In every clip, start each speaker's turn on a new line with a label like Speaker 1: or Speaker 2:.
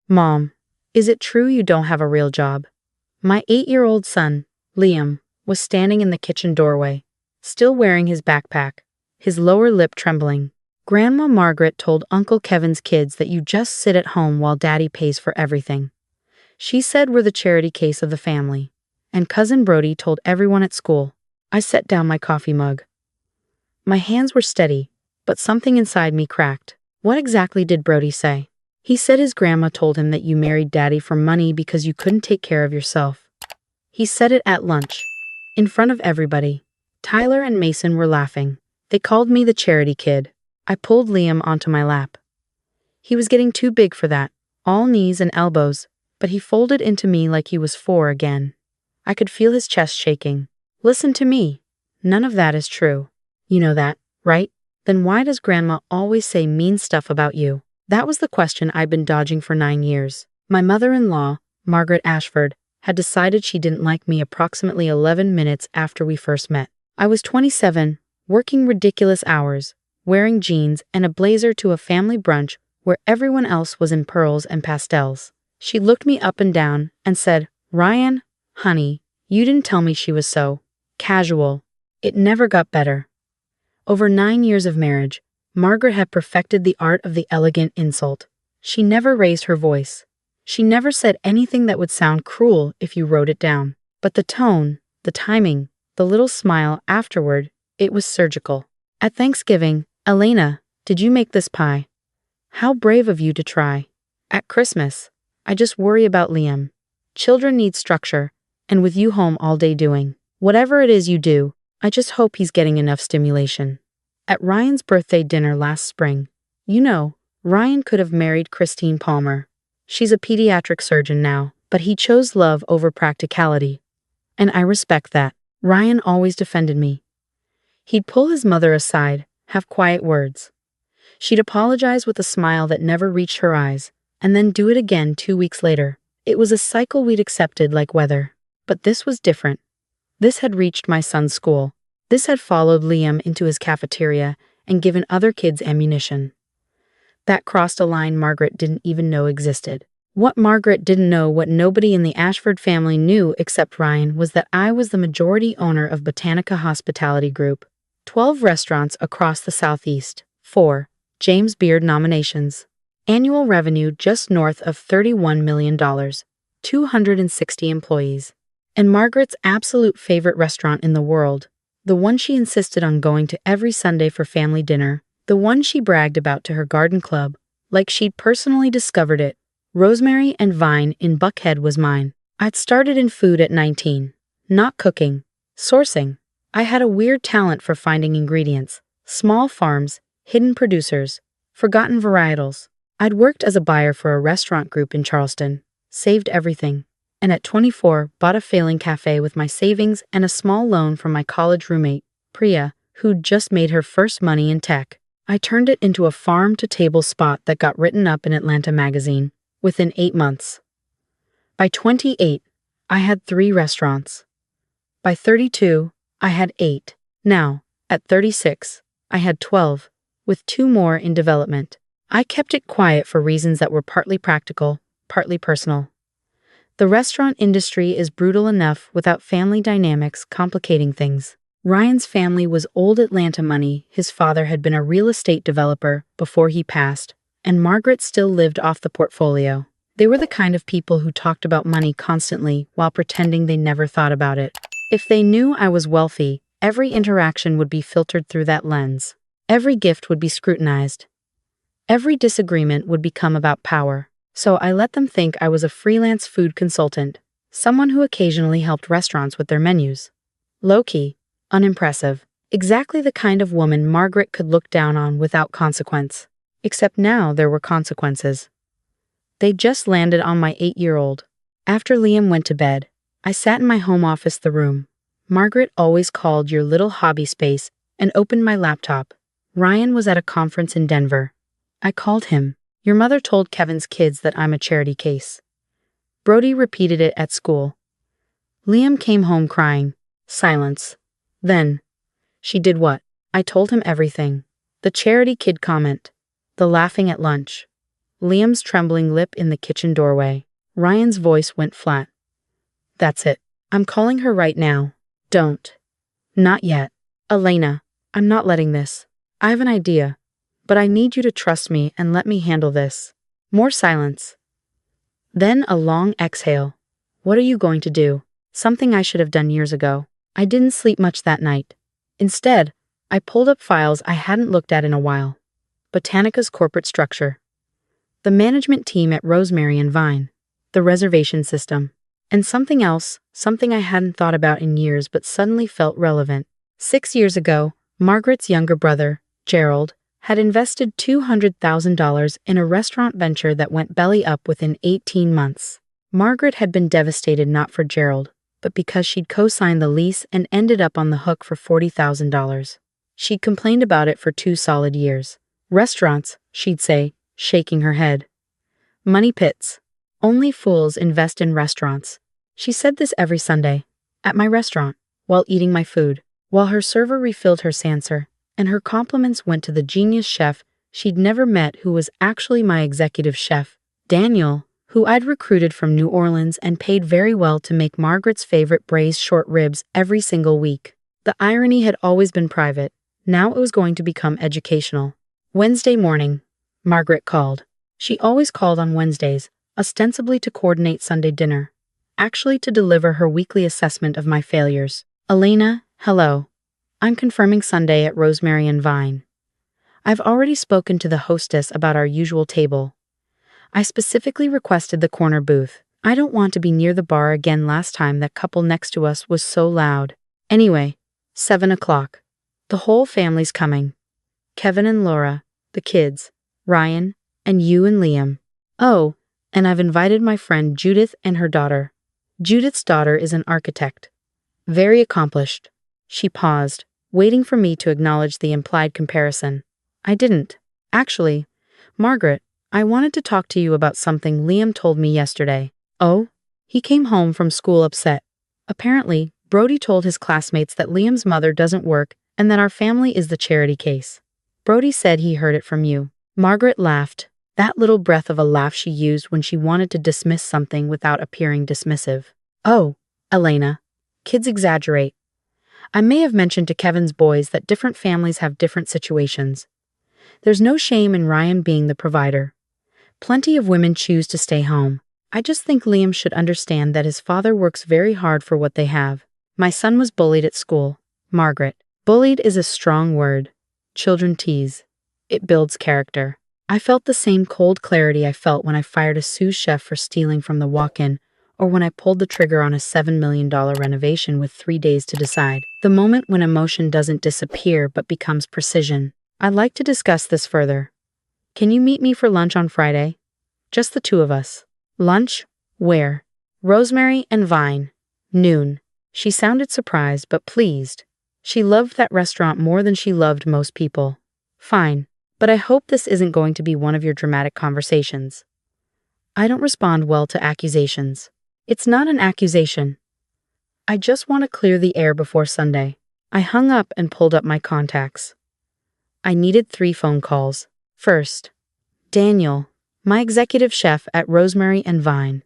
Speaker 1: Mom, is it true you don't have a real job? My 8-year-old son, Liam, was standing in the kitchen doorway, still wearing his backpack, his lower lip trembling. Grandma Margaret told Uncle Kevin's kids that you just sit at home while Daddy pays for everything. She said we're the charity case of the family. And Cousin Brody told everyone at school. I set down my coffee mug. My hands were steady, but something inside me cracked. What exactly did Brody say? He said his grandma told him that you married Daddy for money because you couldn't take care of yourself. He said it at lunch, in front of everybody. Tyler and Mason were laughing. They called me the charity kid. I pulled Liam onto my lap. He was getting too big for that, all knees and elbows, but he folded into me like he was 4 again. I could feel his chest shaking. Listen to me. None of that is true. You know that, right? Then why does Grandma always say mean stuff about you? That was the question I'd been dodging for 9 years. My mother-in-law, Margaret Ashford, had decided she didn't like me approximately 11 minutes after we first met. I was 27, working ridiculous hours, wearing jeans and a blazer to a family brunch where everyone else was in pearls and pastels. She looked me up and down and said, "Ryan, honey, you didn't tell me she was so casual." It never got better. Over 9 years of marriage, Margaret had perfected the art of the elegant insult. She never raised her voice. She never said anything that would sound cruel if you wrote it down. But the tone, the timing, the little smile afterward, it was surgical. At Thanksgiving, "Elena, did you make this pie? How brave of you to try." At Christmas, "I just worry about Liam. Children need structure, and with you home all day doing whatever it is you do, I just hope he's getting enough stimulation." At Ryan's birthday dinner last spring, you know, Ryan could have married Christine Palmer. She's a pediatric surgeon now, but he chose love over practicality. And I respect that. Ryan always defended me. He'd pull his mother aside, have quiet words. She'd apologize with a smile that never reached her eyes, and then do it again 2 weeks later. It was a cycle we'd accepted like weather. But this was different. This had reached my son's school. This had followed Liam into his cafeteria and given other kids ammunition. That crossed a line Margaret didn't even know existed. What Margaret didn't know, what nobody in the Ashford family knew except Ryan, was that I was the majority owner of Botanica Hospitality Group, 12 restaurants across the Southeast, 4 James Beard nominations, annual revenue just north of $31 million, 260 employees, and Margaret's absolute favorite restaurant in the world, the one she insisted on going to every Sunday for family dinner, the one she bragged about to her garden club, like she'd personally discovered it. Rosemary and Vine in Buckhead was mine. I'd started in food at 19, not cooking, sourcing. I had a weird talent for finding ingredients, small farms, hidden producers, forgotten varietals. I'd worked as a buyer for a restaurant group in Charleston, saved everything, and at 24 bought a failing cafe with my savings and a small loan from my college roommate, Priya, who'd just made her first money in tech. I turned it into a farm-to-table spot that got written up in Atlanta magazine within 8 months. By 28, I had 3 restaurants. By 32, I had 8. Now, at 36, I had 12, with 2 more in development. I kept it quiet for reasons that were partly practical, partly personal. The restaurant industry is brutal enough without family dynamics complicating things. Ryan's family was old Atlanta money. His father had been a real estate developer before he passed, and Margaret still lived off the portfolio. They were the kind of people who talked about money constantly while pretending they never thought about it. If they knew I was wealthy, every interaction would be filtered through that lens. Every gift would be scrutinized. Every disagreement would become about power. So I let them think I was a freelance food consultant, someone who occasionally helped restaurants with their menus. Low-key, unimpressive, exactly the kind of woman Margaret could look down on without consequence. Except now there were consequences. They just landed on my 8-year-old. After Liam went to bed, I sat in my home office, the room Margaret always called your little hobby space, and opened my laptop. Ryan was at a conference in Denver. I called him. "Your mother told Kevin's kids that I'm a charity case." Brody repeated it at school. Liam came home crying. Silence. Then, "She did what?" I told him everything. The charity kid comment. The laughing at lunch. Liam's trembling lip in the kitchen doorway. Ryan's voice went flat. That's it. I'm calling her right now. Don't. Not yet. Elena, I'm not letting this. I have an idea, but I need you to trust me and let me handle this. More silence. Then a long exhale. What are you going to do? Something I should have done years ago. I didn't sleep much that night. Instead, I pulled up files I hadn't looked at in a while. Botanica's corporate structure. The management team at Rosemary and Vine. The reservation system. And something else, something I hadn't thought about in years but suddenly felt relevant. 6 years ago, Margaret's younger brother, Gerald, had invested $200,000 in a restaurant venture that went belly up within 18 months. Margaret had been devastated not for Gerald, but because she'd co-signed the lease and ended up on the hook for $40,000. She'd complained about it for 2 solid years. Restaurants, she'd say, shaking her head. Money pits. Only fools invest in restaurants. She said this every Sunday, at my restaurant, while eating my food, while her server refilled her sancer, and her compliments went to the genius chef she'd never met who was actually my executive chef, Daniel, who I'd recruited from New Orleans and paid very well to make Margaret's favorite braised short ribs every single week. The irony had always been private. Now it was going to become educational. Wednesday morning, Margaret called. She always called on Wednesdays, ostensibly to coordinate Sunday dinner, actually to deliver her weekly assessment of my failures. Elena, hello. I'm confirming Sunday at Rosemary and Vine. I've already spoken to the hostess about our usual table. I specifically requested the corner booth. I don't want to be near the bar again. Last time that couple next to us was so loud. Anyway, 7 o'clock. The whole family's coming. Kevin and Laura, the kids, Ryan, and you and Liam. Oh, and I've invited my friend Judith and her daughter. Judith's daughter is an architect. Very accomplished. She paused, waiting for me to acknowledge the implied comparison. I didn't. Actually, Margaret, I wanted to talk to you about something Liam told me yesterday. Oh? He came home from school upset. Apparently, Brody told his classmates that Liam's mother doesn't work and that our family is the charity case. Brody said he heard it from you. Margaret laughed, that little breath of a laugh she used when she wanted to dismiss something without appearing dismissive. Oh, Elena. Kids exaggerate. I may have mentioned to Kevin's boys that different families have different situations. There's no shame in Ryan being the provider. Plenty of women choose to stay home. I just think Liam should understand that his father works very hard for what they have. My son was bullied at school. Margaret. Bullied is a strong word. Children tease. It builds character. I felt the same cold clarity I felt when I fired a sous chef for stealing from the walk-in, or when I pulled the trigger on a $7 million renovation with 3 days to decide. The moment when emotion doesn't disappear but becomes precision. I'd like to discuss this further. Can you meet me for lunch on Friday? Just the 2 of us. Lunch? Where? Rosemary and Vine. Noon. She sounded surprised but pleased. She loved that restaurant more than she loved most people. Fine. But I hope this isn't going to be one of your dramatic conversations. I don't respond well to accusations. It's not an accusation. I just want to clear the air before Sunday. I hung up and pulled up my contacts. I needed 3 phone calls. First, Daniel, my executive chef at Rosemary and Vine.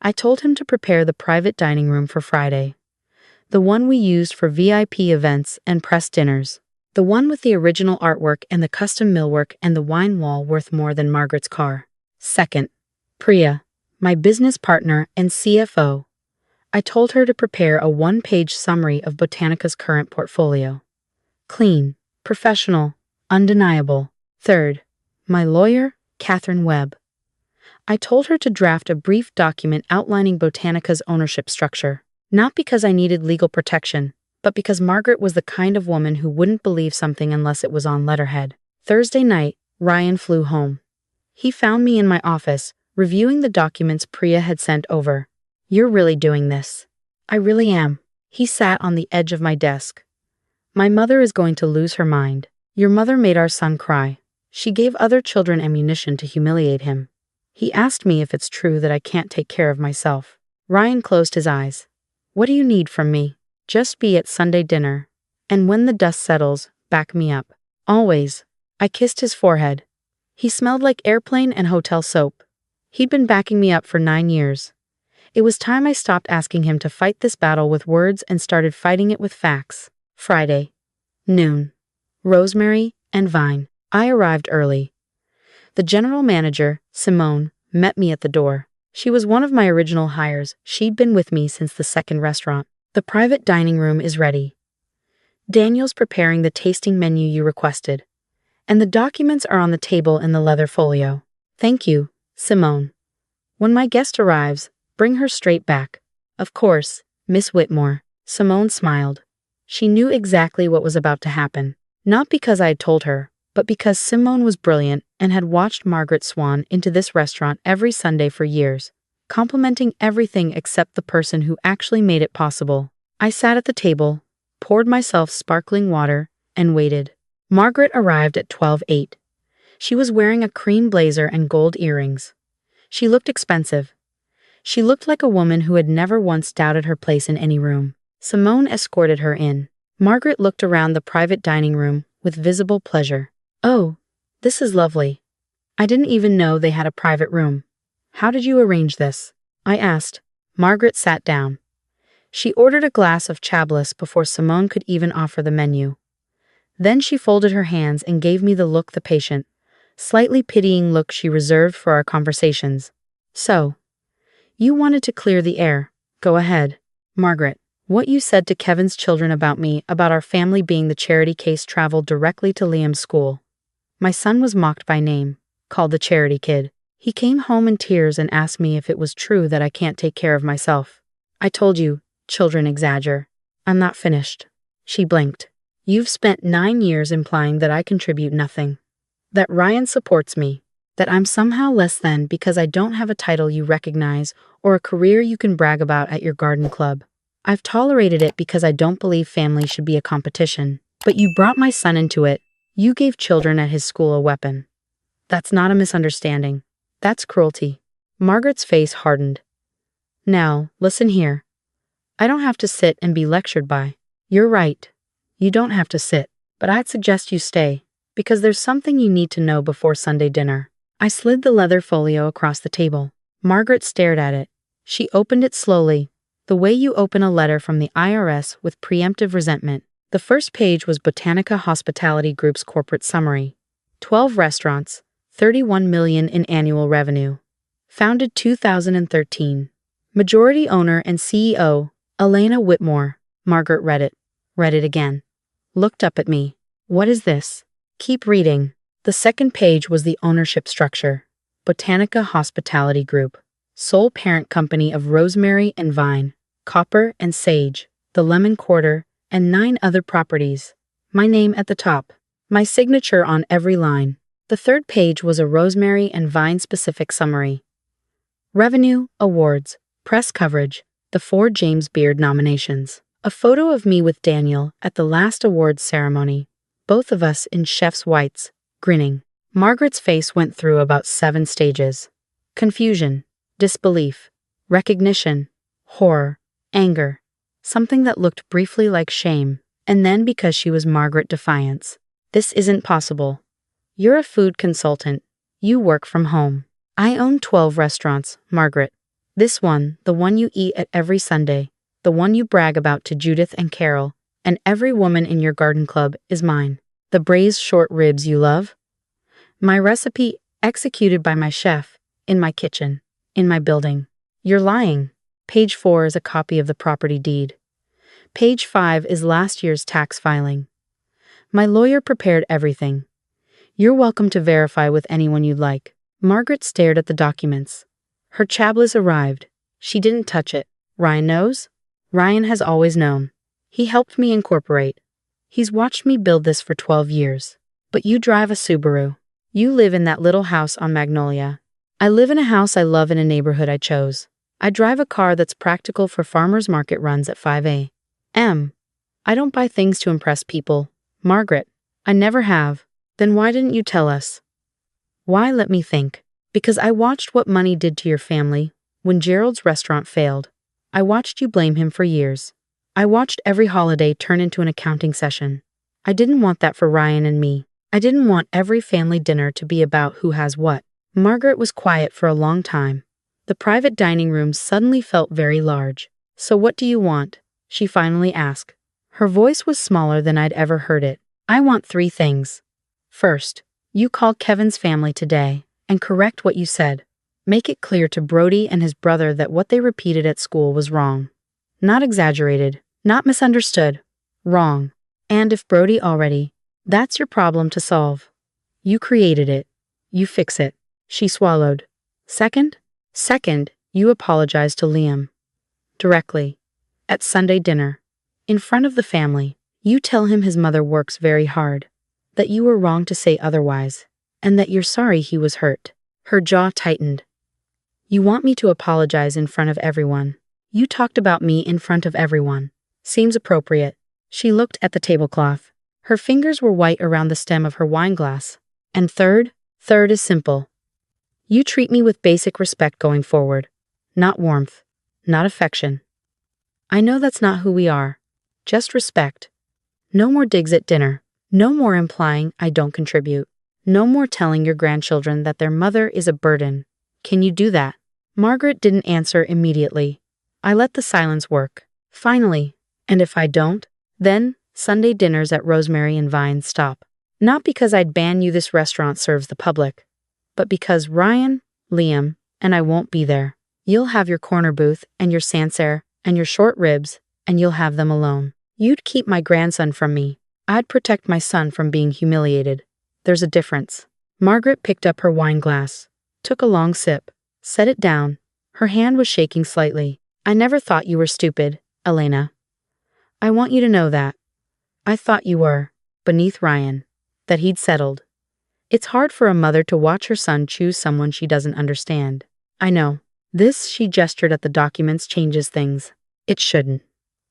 Speaker 1: I told him to prepare the private dining room for Friday. The one we used for VIP events and press dinners. The one with the original artwork and the custom millwork and the wine wall worth more than Margaret's car. Second, Priya, my business partner and CFO. I told her to prepare a 1-page summary of Botanica's current portfolio. Clean, professional, undeniable. Third, my lawyer, Catherine Webb. I told her to draft a brief document outlining Botanica's ownership structure, not because I needed legal protection, but because Margaret was the kind of woman who wouldn't believe something unless it was on letterhead. Thursday night, Ryan flew home. He found me in my office, reviewing the documents Priya had sent over. You're really doing this. I really am. He sat on the edge of my desk. My mother is going to lose her mind. Your mother made our son cry. She gave other children ammunition to humiliate him. He asked me if it's true that I can't take care of myself. Ryan closed his eyes. What do you need from me? Just be at Sunday dinner. And when the dust settles, back me up. Always. I kissed his forehead. He smelled like airplane and hotel soap. He'd been backing me up for 9 years. It was time I stopped asking him to fight this battle with words and started fighting it with facts. Friday. Noon. Rosemary and Vine. I arrived early. The general manager, Simone, met me at the door. She was one of my original hires. She'd been with me since the second restaurant. The private dining room is ready. Daniel's preparing the tasting menu you requested. And the documents are on the table in the leather folio. Thank you, Simone. When my guest arrives, bring her straight back. Of course, Miss Whitmore. Simone smiled. She knew exactly what was about to happen. Not because I had told her, but because Simone was brilliant and had watched Margaret swan into this restaurant every Sunday for years, complimenting everything except the person who actually made it possible. I sat at the table, poured myself sparkling water, and waited. Margaret arrived at 12:08. She was wearing a cream blazer and gold earrings. She looked expensive. She looked like a woman who had never once doubted her place in any room. Simone escorted her in. Margaret looked around the private dining room with visible pleasure. Oh, this is lovely. I didn't even know they had a private room. How did you arrange this? I asked. Margaret sat down. She ordered a glass of Chablis before Simone could even offer the menu. Then she folded her hands and gave me the look, the patient, slightly pitying look she reserved for our conversations. So, you wanted to clear the air. Go ahead. Margaret, what you said to Kevin's children about me, about our family being the charity case, traveled directly to Liam's school. My son was mocked by name, called the charity kid. He came home in tears and asked me if it was true that I can't take care of myself. I told you, children exaggerate. I'm not finished. She blinked. You've spent 9 years implying that I contribute nothing. That Ryan supports me. That I'm somehow less than because I don't have a title you recognize or a career you can brag about at your garden club. I've tolerated it because I don't believe family should be a competition. But you brought my son into it. You gave children at his school a weapon. That's not a misunderstanding. That's cruelty. Margaret's face hardened. Now, listen here. I don't have to sit and be lectured by. You're right. You don't have to sit. But I'd suggest you stay, because there's something you need to know before Sunday dinner. I slid the leather folio across the table. Margaret stared at it. She opened it slowly, the way you open a letter from the IRS with preemptive resentment. The first page was Botanica Hospitality Group's corporate summary. 12 restaurants, 31 million in annual revenue. Founded 2013. Majority owner and CEO, Elena Whitmore. Margaret read it again. Looked up at me. What is this? Keep reading. The second page was the ownership structure. Botanica Hospitality Group. Sole parent company of Rosemary and Vine, Copper and Sage, the Lemon Quarter, and 9 other properties. My name at the top. My signature on every line. The third page was a Rosemary and Vine specific summary. Revenue, awards, press coverage, the 4 James Beard nominations. A photo of me with Daniel at the last awards ceremony. Both of us in chef's whites, grinning. Margaret's face went through about 7 stages. Confusion, disbelief, recognition, horror, anger. Something that looked briefly like shame, and then, because she was Margaret, defiance. This isn't possible. You're a food consultant. You work from home. I own 12 restaurants, Margaret. This one, the one you eat at every Sunday, the one you brag about to Judith and Carol, and every woman in your garden club, is mine. The braised short ribs you love? My recipe, executed by my chef, in my kitchen, in my building. You're lying. Page 4 is a copy of the property deed. Page 5 is last year's tax filing. My lawyer prepared everything. You're welcome to verify with anyone you'd like. Margaret stared at the documents. Her Chablis arrived. She didn't touch it. Ryan knows? Ryan has always known. He helped me incorporate. He's watched me build this for 12 years. But you drive a Subaru. You live in that little house on Magnolia. I live in a house I love in a neighborhood I chose. I drive a car that's practical for farmers market runs at 5 a.m. I don't buy things to impress people. Margaret, I never have. Then why didn't you tell us? Why, let me think. Because I watched what money did to your family when Gerald's restaurant failed. I watched you blame him for years. I watched every holiday turn into an accounting session. I didn't want that for Ryan and me. I didn't want every family dinner to be about who has what. Margaret was quiet for a long time. The private dining room suddenly felt very large. So what do you want? She finally asked. Her voice was smaller than I'd ever heard it. I want 3 things. First, you call Kevin's family today and correct what you said. Make it clear to Brody and his brother that what they repeated at school was wrong. Not exaggerated, not misunderstood. Wrong. And if Brody already, that's your problem to solve. You created it. You fix it. She swallowed. Second, you apologize to Liam. Directly. At Sunday dinner. In front of the family. You tell him his mother works very hard. That you were wrong to say otherwise. And that you're sorry he was hurt. Her jaw tightened. You want me to apologize in front of everyone. You talked about me in front of everyone. Seems appropriate. She looked at the tablecloth. Her fingers were white around the stem of her wine glass. And third is simple. You treat me with basic respect going forward. Not warmth. Not affection. I know that's not who we are. Just respect. No more digs at dinner. No more implying I don't contribute. No more telling your grandchildren that their mother is a burden. Can you do that? Margaret didn't answer immediately. I let the silence work. Finally, and if I don't, then Sunday dinners at Rosemary and Vine stop. Not because I'd ban you, this restaurant serves the public, but because Ryan, Liam, and I won't be there. You'll have your corner booth and your Sancerre and your short ribs, and you'll have them alone. You'd keep my grandson from me. I'd protect my son from being humiliated. There's a difference. Margaret picked up her wine glass, took a long sip, set it down. Her hand was shaking slightly. I never thought you were stupid, Elena. I want you to know that. I thought you were, beneath Ryan, that he'd settled. It's hard for a mother to watch her son choose someone she doesn't understand. I know. This, she gestured at the documents, changes things. It shouldn't.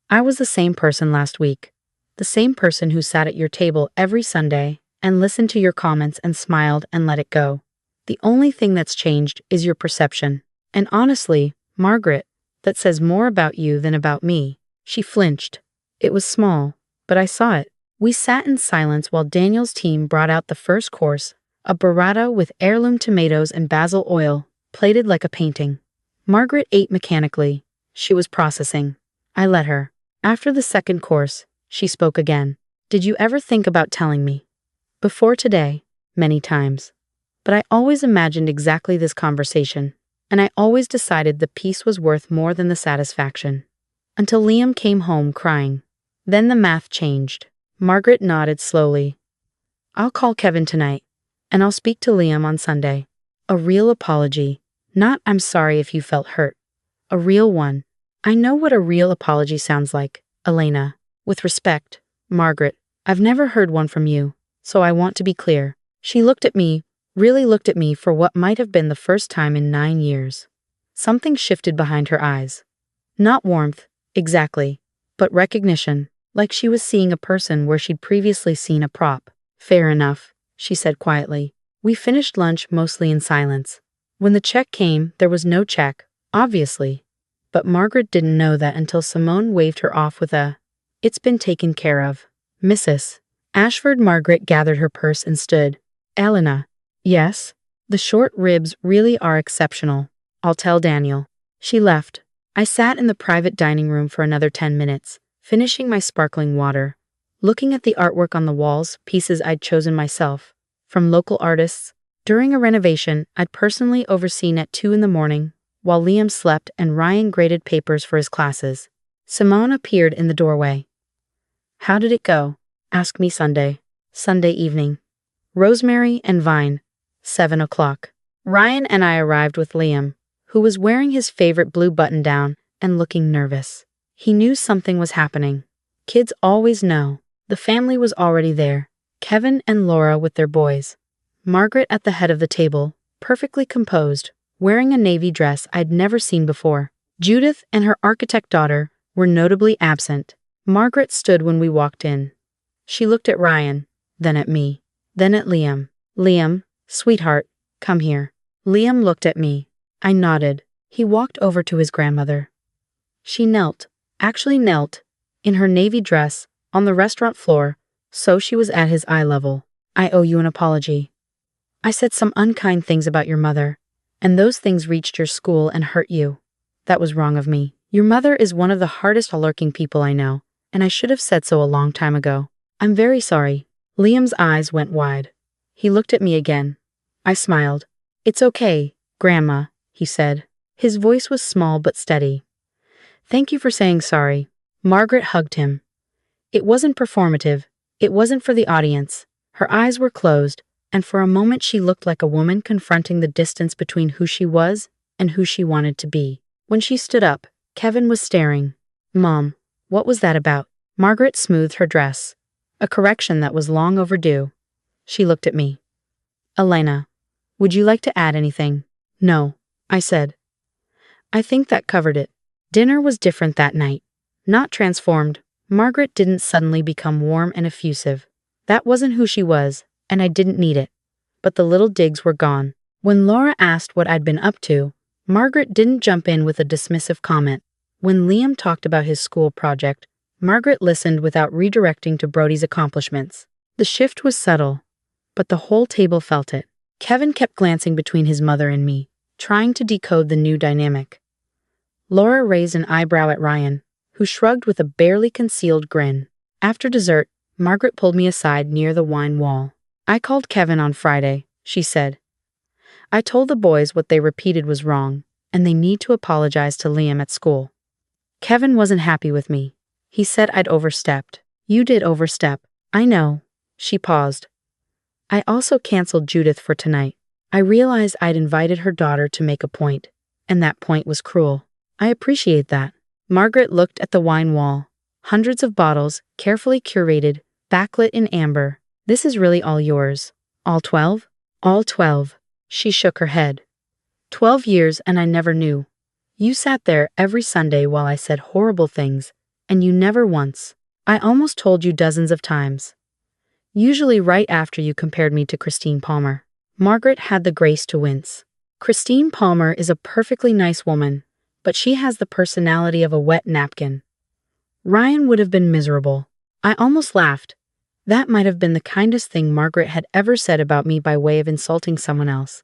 Speaker 1: I was the same person last week. The same person who sat at your table every Sunday and listened to your comments and smiled and let it go. The only thing that's changed is your perception. And honestly, Margaret, that says more about you than about me. She flinched. It was small, but I saw it. We sat in silence while Daniel's team brought out the first course, a burrata with heirloom tomatoes and basil oil, plated like a painting. Margaret ate mechanically. She was processing. I let her. After the second course, she spoke again. Did you ever think about telling me? Before today, many times. But I always imagined exactly this conversation, and I always decided the peace was worth more than the satisfaction. Until Liam came home crying. Then the math changed. Margaret nodded slowly. I'll call Kevin tonight, and I'll speak to Liam on Sunday. A real apology. Not I'm sorry if you felt hurt. A real one. I know what a real apology sounds like, Elena. With respect, Margaret, I've never heard one from you, so I want to be clear. She looked at me, really looked at me for what might have been the first time in 9 years. Something shifted behind her eyes. Not warmth, exactly, but recognition, like she was seeing a person where she'd previously seen a prop. Fair enough, she said quietly. We finished lunch mostly in silence. When the check came, there was no check, obviously. But Margaret didn't know that until Simone waved her off with a, "It's been taken care of, Mrs. Ashford." Margaret gathered her purse and stood. Elena. Yes? The short ribs really are exceptional. I'll tell Daniel. She left. I sat in the private dining room for another 10 minutes, finishing my sparkling water, looking at the artwork on the walls, pieces I'd chosen myself, from local artists. During a renovation I'd personally overseen at 2 in the morning, while Liam slept and Ryan graded papers for his classes. Simone appeared in the doorway. How did it go? Ask me Sunday. Sunday evening. Rosemary and Vine. 7 o'clock. Ryan and I arrived with Liam, who was wearing his favorite blue button-down and looking nervous. He knew something was happening. Kids always know. The family was already there. Kevin and Laura with their boys. Margaret at the head of the table, perfectly composed, wearing a navy dress I'd never seen before. Judith and her architect daughter were notably absent. Margaret stood when we walked in. She looked at Ryan, then at me, then at Liam. Liam, sweetheart, come here. Liam looked at me. I nodded. He walked over to his grandmother. She knelt, in her navy dress, on the restaurant floor, so she was at his eye level. I owe you an apology. I said some unkind things about your mother, and those things reached your school and hurt you. That was wrong of me. Your mother is one of the hardest lurking people I know, and I should have said so a long time ago. I'm very sorry. Liam's eyes went wide. He looked at me again. I smiled. It's okay, Grandma, he said. His voice was small but steady. Thank you for saying sorry. Margaret hugged him. It wasn't performative. It wasn't for the audience. Her eyes were closed, and for a moment she looked like a woman confronting the distance between who she was and who she wanted to be. When she stood up, Kevin was staring. Mom, what was that about? Margaret smoothed her dress. A correction that was long overdue. She looked at me. Elena, would you like to add anything? No, I said. I think that covered it. Dinner was different that night. Not transformed. Margaret didn't suddenly become warm and effusive. That wasn't who she was, and I didn't need it. But the little digs were gone. When Laura asked what I'd been up to, Margaret didn't jump in with a dismissive comment. When Liam talked about his school project, Margaret listened without redirecting to Brody's accomplishments. The shift was subtle, but the whole table felt it. Kevin kept glancing between his mother and me, trying to decode the new dynamic. Laura raised an eyebrow at Ryan, who shrugged with a barely concealed grin. After dessert, Margaret pulled me aside near the wine wall. I called Kevin on Friday, she said. I told the boys what they repeated was wrong, and they need to apologize to Liam at school. Kevin wasn't happy with me. He said I'd overstepped. You did overstep. I know. She paused. I also canceled Judith for tonight. I realized I'd invited her daughter to make a point, and that point was cruel. I appreciate that. Margaret looked at the wine wall. Hundreds of bottles, carefully curated, backlit in amber. This is really all yours. All 12? All 12. She shook her head. 12 years and I never knew. You sat there every Sunday while I said horrible things, and you never once. I almost told you dozens of times. Usually right after you compared me to Christine Palmer. Margaret had the grace to wince. Christine Palmer is a perfectly nice woman, but she has the personality of a wet napkin. Ryan would have been miserable. I almost laughed. That might have been the kindest thing Margaret had ever said about me by way of insulting someone else.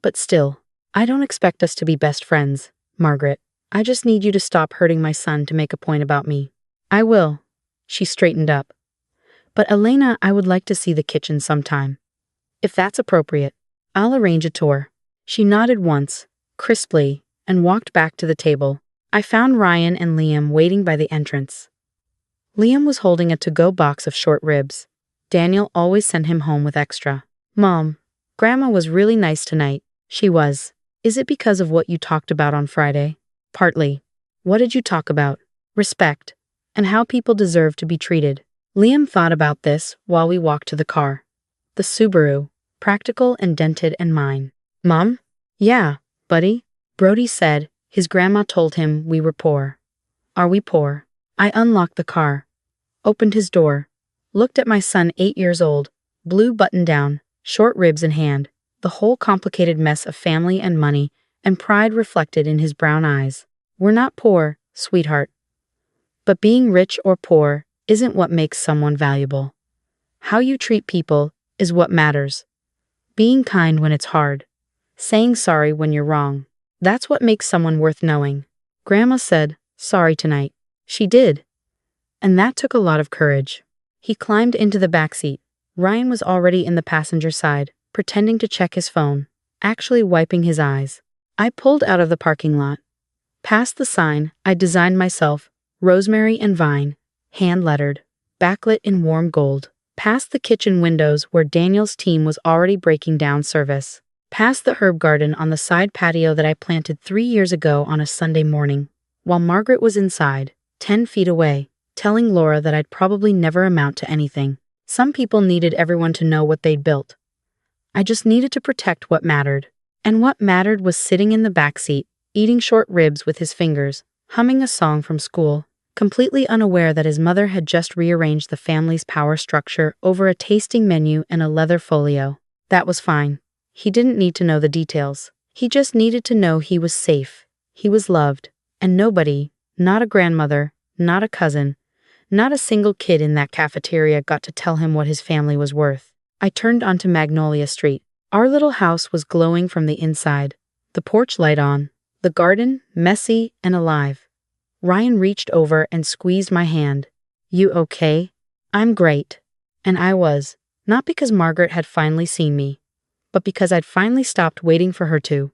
Speaker 1: But still, I don't expect us to be best friends, Margaret. I just need you to stop hurting my son to make a point about me. I will. She straightened up. But Elena, I would like to see the kitchen sometime. If that's appropriate, I'll arrange a tour. She nodded once, crisply, and walked back to the table. I found Ryan and Liam waiting by the entrance. Liam was holding a to-go box of short ribs. Daniel always sent him home with extra. Mom, Grandma was really nice tonight. She was. Is it because of what you talked about on Friday? Partly. What did you talk about? Respect. And how people deserve to be treated. Liam thought about this while we walked to the car. The Subaru. Practical and dented and mine. Mom? Yeah, buddy. Brody said his grandma told him we were poor. Are we poor? I unlocked the car, opened his door, looked at my son 8 years old, blue button-down, short ribs in hand, the whole complicated mess of family and money and pride reflected in his brown eyes. We're not poor, sweetheart. But being rich or poor isn't what makes someone valuable. How you treat people is what matters. Being kind when it's hard. Saying sorry when you're wrong. That's what makes someone worth knowing. Grandma said, sorry tonight. She did. And that took a lot of courage. He climbed into the back seat. Ryan was already in the passenger side, pretending to check his phone, actually wiping his eyes. I pulled out of the parking lot. Past the sign I designed myself, rosemary and vine, hand-lettered, backlit in warm gold. Past the kitchen windows where Daniel's team was already breaking down service. Past the herb garden on the side patio that I planted 3 years ago on a Sunday morning, while Margaret was inside, 10 feet away, telling Laura that I'd probably never amount to anything. Some people needed everyone to know what they'd built. I just needed to protect what mattered. And what mattered was sitting in the back seat, eating short ribs with his fingers, humming a song from school, completely unaware that his mother had just rearranged the family's power structure over a tasting menu and a leather folio. That was fine. He didn't need to know the details. He just needed to know he was safe, he was loved, and nobody, not a grandmother, not a cousin, not a single kid in that cafeteria got to tell him what his family was worth. I turned onto Magnolia Street. Our little house was glowing from the inside, the porch light on, the garden messy and alive. Ryan reached over and squeezed my hand. "You okay?" "I'm great." And I was, not because Margaret had finally seen me, but because I'd finally stopped waiting for her to.